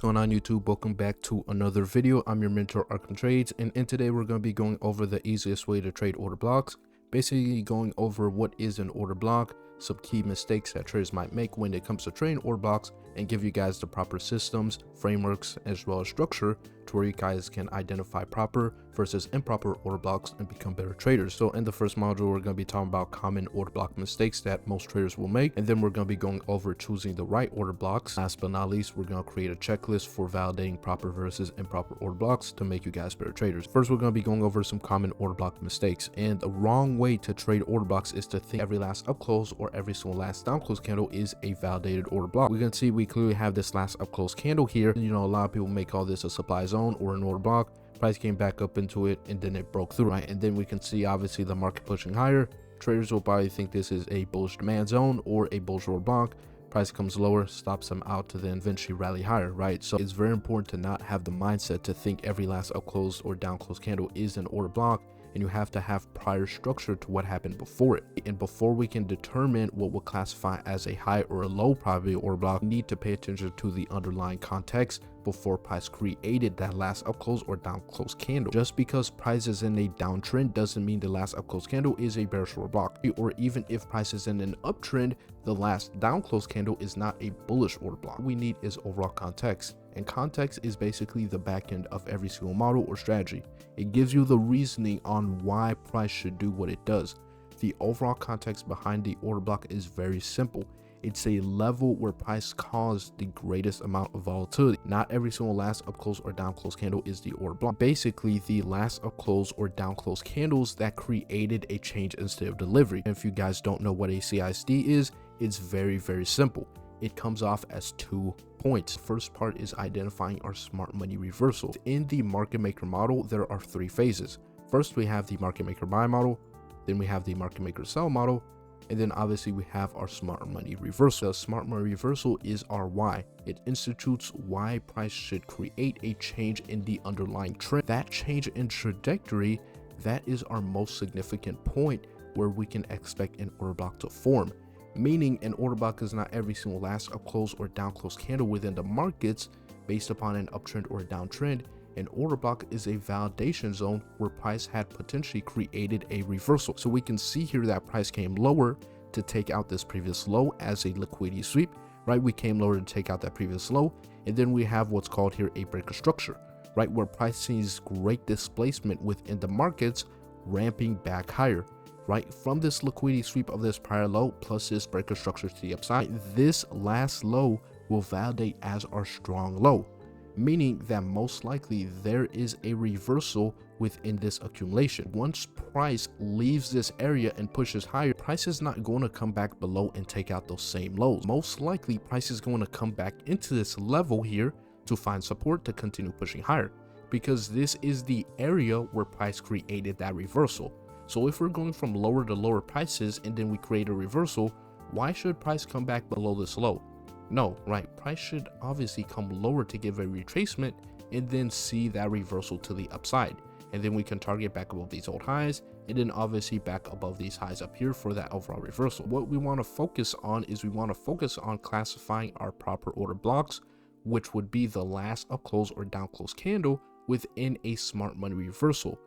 Going on YouTube, welcome back to another video. I'm your mentor Arkhamtrades, and today we're going to be going over the easiest way to trade order blocks, basically going over what is an order block, some key mistakes that traders might make when it comes to trading order blocks, and give you guys the proper systems, frameworks, as well as structure to where you guys can identify proper versus improper order blocks and become better traders. So in the first module, we're going to be talking about common order block mistakes that most traders will make, and then we're going to be going over choosing the right order blocks. Last but not least, we're going to create a checklist for validating proper versus improper order blocks to make you guys better traders. First, we're going to be going over some common order block mistakes, and the wrong way to trade order blocks is to think every last up close or every single last down close candle is a validated order block. We can see we clearly have this last up close candle here. You know, a lot of people may call this a supply zone or an order block. Price came back up into it and then it broke through, right? And then we can see obviously the market pushing higher. Traders will probably think this is a bullish demand zone or a bullish order block. Price comes lower, stops them out to then eventually rally higher, right? So it's very important to not have the mindset to think every last up close or down close candle is an order block, and you have to have prior structure to what happened before it. And before we can determine what will classify as a high or a low probability order block, we need to pay attention to the underlying context before price created that last up close or down close candle. Just because price is in a downtrend doesn't mean the last up close candle is a bearish order block, or even if price is in an uptrend, the last down close candle is not a bullish order block. What we need is overall context, and context is basically the back end of every single model or strategy. It gives you the reasoning on why price should do what it does. The overall context behind the order block is very simple. It's a level where price caused the greatest amount of volatility. Not every single last up close or down close candle is the order block. Basically, the last up close or down close candles that created a change in state of delivery. And if you guys don't know what a CISD is, it's very, very simple. It comes off as 2 points. First part is identifying our smart money reversal. In the market maker model, there are 3 phases. First, we have the market maker buy model, then we have the market maker sell model, and then obviously we have our smart money reversal. The smart money reversal is our why. It institutes why price should create a change in the underlying trend. That change in trajectory, that is our most significant point where we can expect an order block to form. Meaning an order block is not every single last up close or down close candle within the markets based upon an uptrend or a downtrend. An order block is a validation zone where price had potentially created a reversal. So we can see here that price came lower to take out this previous low as a liquidity sweep, right? We came lower to take out that previous low, and then we have what's called here a breaker structure, right? Where price sees great displacement within the markets, ramping back higher, right? From this liquidity sweep of this prior low plus this breaker structure to the upside, this last low will validate as our strong low, meaning that most likely there is a reversal within this accumulation. Once price leaves this area and pushes higher, price is not going to come back below and take out those same lows. Most likely price is going to come back into this level here to find support to continue pushing higher, because this is the area where price created that reversal. So if we're going from lower to lower prices and then we create a reversal, why should price come back below this low? No, right? Price should obviously come lower to give a retracement and then see that reversal to the upside. And then we can target back above these old highs and then obviously back above these highs up here for that overall reversal. What we want to focus on is we want to focus on classifying our proper order blocks, which would be the last up close or down close candle within a smart money reversal.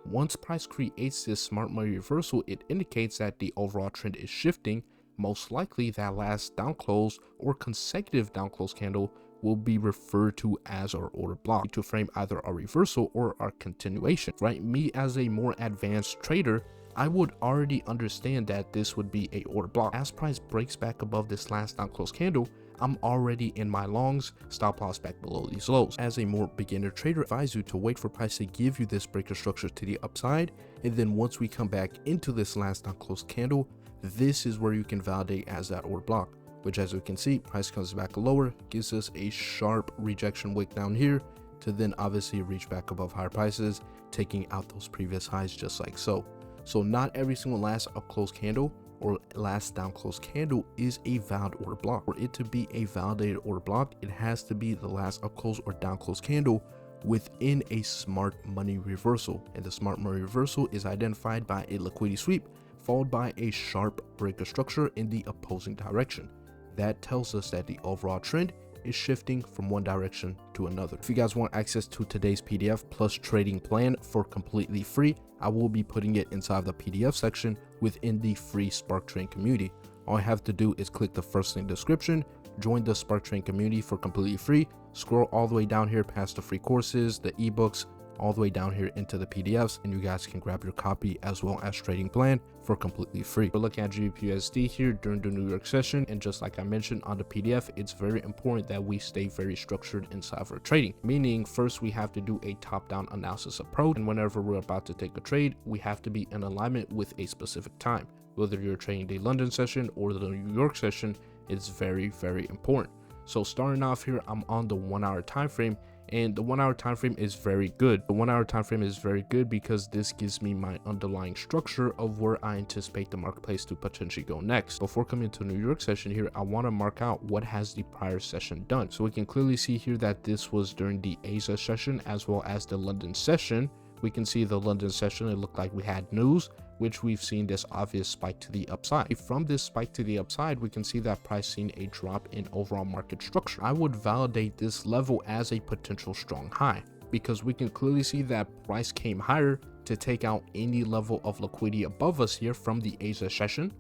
Once price creates this smart money reversal, it indicates that the overall trend is shifting. Most likely that last down close or consecutive down close candle will be referred to as our order block to frame either our reversal or our continuation, right? Me as a more advanced trader, I would already understand that this would be a order block. As price breaks back above this last down close candle, I'm already in my longs, stop loss back below these lows. As a more beginner trader, I advise you to wait for price to give you this breaker structure to the upside, and then once we come back into this last down close candle, this is where you can validate as that order block, which as we can see, price comes back lower, gives us a sharp rejection wick down here to then obviously reach back above higher prices, taking out those previous highs just like so. So not every single last up close candle or last down close candle is a valid order block. For it to be a validated order block, it has to be the last up close or down close candle within a smart money reversal. And the smart money reversal is identified by a liquidity sweep followed by a sharp breaker structure in the opposing direction. That tells us that the overall trend is shifting from one direction to another. If you guys want access to today's PDF plus trading plan for completely free, I will be putting it inside the PDF section within the free Spark Train community. All I have to do is click the first link in the description, join the Spark Train community for completely free, scroll all the way down here past the free courses, the ebooks, all the way down here into the PDFs, and you guys can grab your copy as well as trading plan for completely free. We're looking at GBPUSD here during the New York session, and just like I mentioned on the PDF, it's very important that we stay very structured inside of our trading, meaning first we have to do a top-down analysis approach, and whenever we're about to take a trade, we have to be in alignment with a specific time. Whether you're trading the London session or the New York session, it's very, very important. So starting off here, I'm on the 1 hour time frame, and the 1 hour time frame is very good. The 1 hour time frame is very good because this gives me my underlying structure of where I anticipate the marketplace to potentially go next. Before coming to the New York session here, I want to mark out what has the prior session done. So we can clearly see here that this was during the Asia session as well as the London session. We can see the London session, it looked like we had news, which we've seen this obvious spike to the upside. From this spike to the upside, we can see that price seen a drop in overall market structure. I would validate this level as a potential strong high because we can clearly see that price came higher to take out any level of liquidity above us here from the Asia session,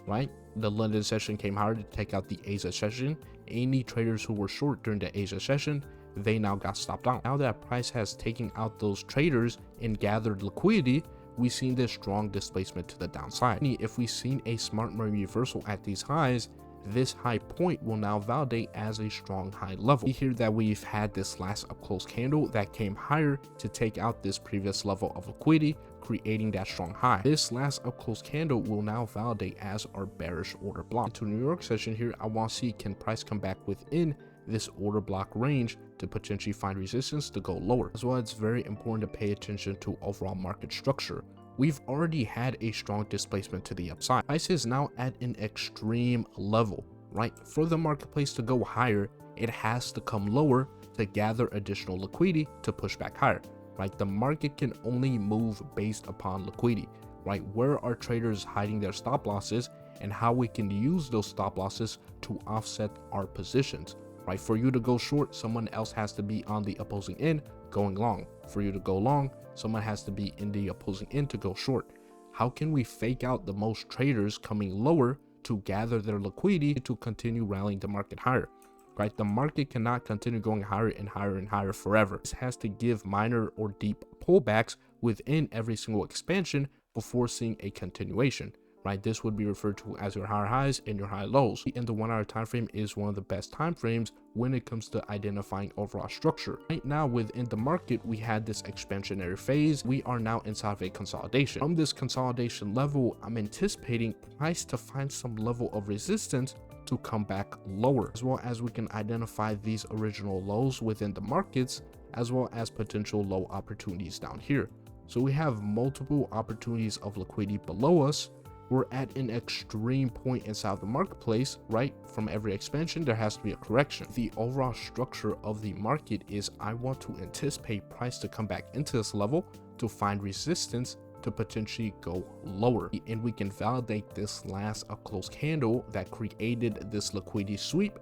right? The London session came higher to take out the Asia session. Any traders who were short during the Asia session, they now got stopped out. Now that price has taken out those traders and gathered liquidity, we've seen this strong displacement to the downside. If we've seen a smart money reversal at these highs, this high point will now validate as a strong high level. We hear that we've had this last up close candle that came higher to take out this previous level of liquidity, creating that strong high. This last up close candle will now validate as our bearish order block. To New York session here, I want to see can price come back within this order block range to potentially find resistance to go lower. As well, it's very important to pay attention to overall market structure. We've already had a strong displacement to the upside. Price is now at an extreme level, right? For the marketplace to go higher, it has to come lower to gather additional liquidity to push back higher, right? The market can only move based upon liquidity, right? Where are traders hiding their stop losses and how we can use those stop losses to offset our positions. Right, for you to go short, someone else has to be on the opposing end going long. For you to go long, someone has to be in the opposing end to go short. How can we fake out the most traders coming lower to gather their liquidity to continue rallying the market higher? Right, the market cannot continue going higher and higher and higher forever. This has to give minor or deep pullbacks within every single expansion before seeing a continuation. Right, this would be referred to as your higher highs and your high lows. And the 1 hour time frame is one of the best time frames when it comes to identifying overall structure. Right now within the market, we had this expansionary phase. We are now inside of a consolidation. From this consolidation level, I'm anticipating price to find some level of resistance to come back lower, as well as we can identify these original lows within the markets, as well as potential low opportunities down here. So we have multiple opportunities of liquidity below us. We're at an extreme point inside the marketplace, right? From every expansion, there has to be a correction. The overall structure of the market is I want to anticipate price to come back into this level to find resistance to potentially go lower. And we can validate this last up close candle that created this liquidity sweep,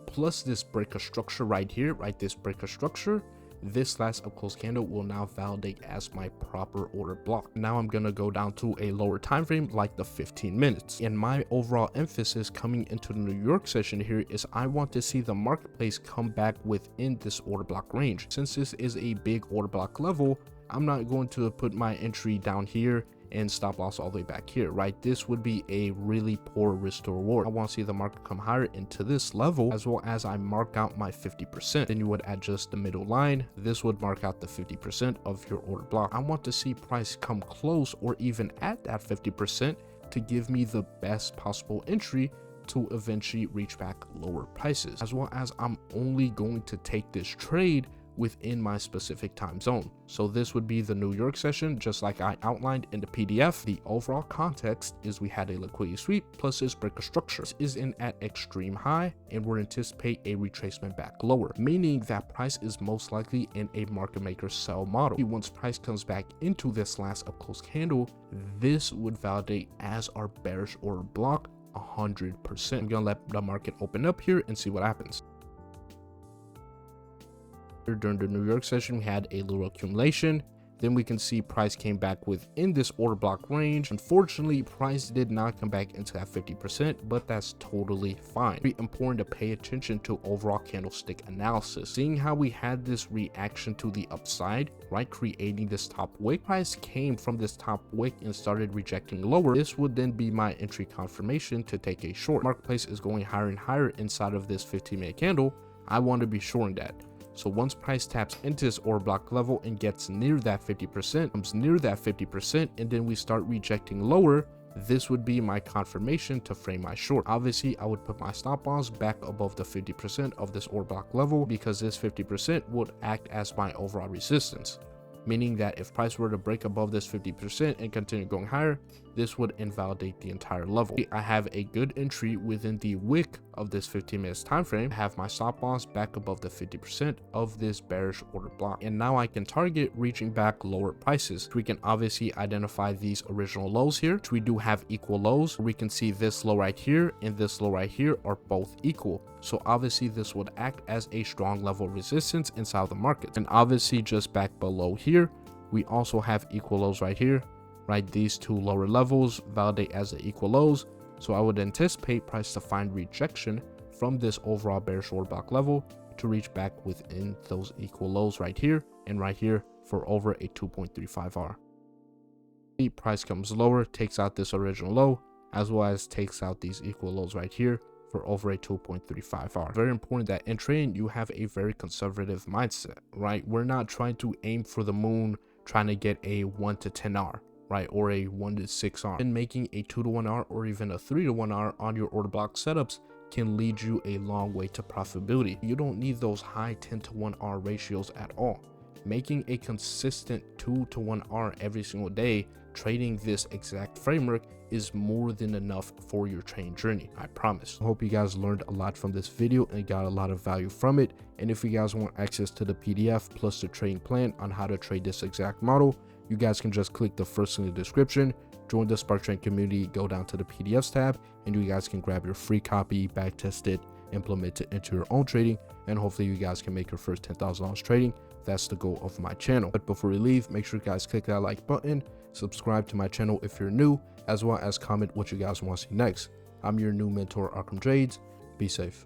plus this breaker structure right here, right? This breaker structure. This last up close candle will now validate as my proper order block. Now I'm going to go down to a lower time frame like the 15 minutes. And my overall emphasis coming into the New York session here is I want to see the marketplace come back within this order block range. Since this is a big order block level, I'm not going to put my entry down here and stop loss all the way back here, right? This would be a really poor risk to reward. I want to see the market come higher into this level, as well as I mark out my 50%. Then you would adjust the middle line. This would mark out the 50% of your order block. I want to see price come close or even at that 50% to give me the best possible entry to eventually reach back lower prices, as well as I'm only going to take this trade within my specific time zone. So this would be the New York session, just like I outlined in the PDF. The overall context is we had a liquidity sweep plus this breaker structure. This is in at extreme high and we're anticipate a retracement back lower, meaning that price is most likely in a market maker sell model. Once price comes back into this last up close candle, this would validate as our bearish order block 100%. I'm gonna let the market open up here and see what happens. During the New York session, we had a little accumulation. Then we can see price came back within this order block range. Unfortunately, price did not come back into that 50%, but that's totally fine. Very important to pay attention to overall candlestick analysis. Seeing how we had this reaction to the upside, right, creating this top wick, price came from this top wick and started rejecting lower. This would then be my entry confirmation to take a short. Marketplace is going higher and higher inside of this 15-minute candle. I want to be shorting that. So once price taps into this order block level and gets near that 50%, comes near that 50%, and then we start rejecting lower, this would be my confirmation to frame my short. Obviously, I would put my stop loss back above the 50% of this order block level, because this 50% would act as my overall resistance. Meaning that if price were to break above this 50% and continue going higher, this would invalidate the entire level. I have a good entry within the wick of this 15 minutes time frame. I have my stop loss back above the 50% of this bearish order block, and now I can target reaching back lower prices. We can obviously identify these original lows here, which we do have equal lows. We can see this low right here and this low right here are both equal. So obviously this would act as a strong level of resistance inside the market. And obviously just back below here, we also have equal lows right here, right? These two lower levels validate as the equal lows. So I would anticipate price to find rejection from this overall bearish order block level to reach back within those equal lows right here and right here for over a 2.35R. The price comes lower, takes out this original low, as well as takes out these equal lows right here for over a 2.35R. Very important that in trading, you have a very conservative mindset, right? We're not trying to aim for the moon, trying to get a 1 to 10R, right? Or a 1 to 6R. And making a 2 to 1R or even a 3 to 1R on your order block setups can lead you a long way to profitability. You don't need those high 10 to 1R ratios at all. Making a consistent 2 to 1R every single day, trading this exact framework is more than enough for your trading journey, I promise. I hope you guys learned a lot from this video and got a lot of value from it. And if you guys want access to the PDF plus the trading plan on how to trade this exact model, you guys can just click the first link in the description, join the Spark Trading community, go down to the PDFs tab, and you guys can grab your free copy, back test it, implement it into your own trading, and hopefully you guys can make your first $10,000 trading. That's the goal of my channel. But before we leave, make sure you guys click that like button, subscribe to my channel if you're new, as well as comment what you guys want to see next. I'm your new mentor, Arkhamtrades. Be safe.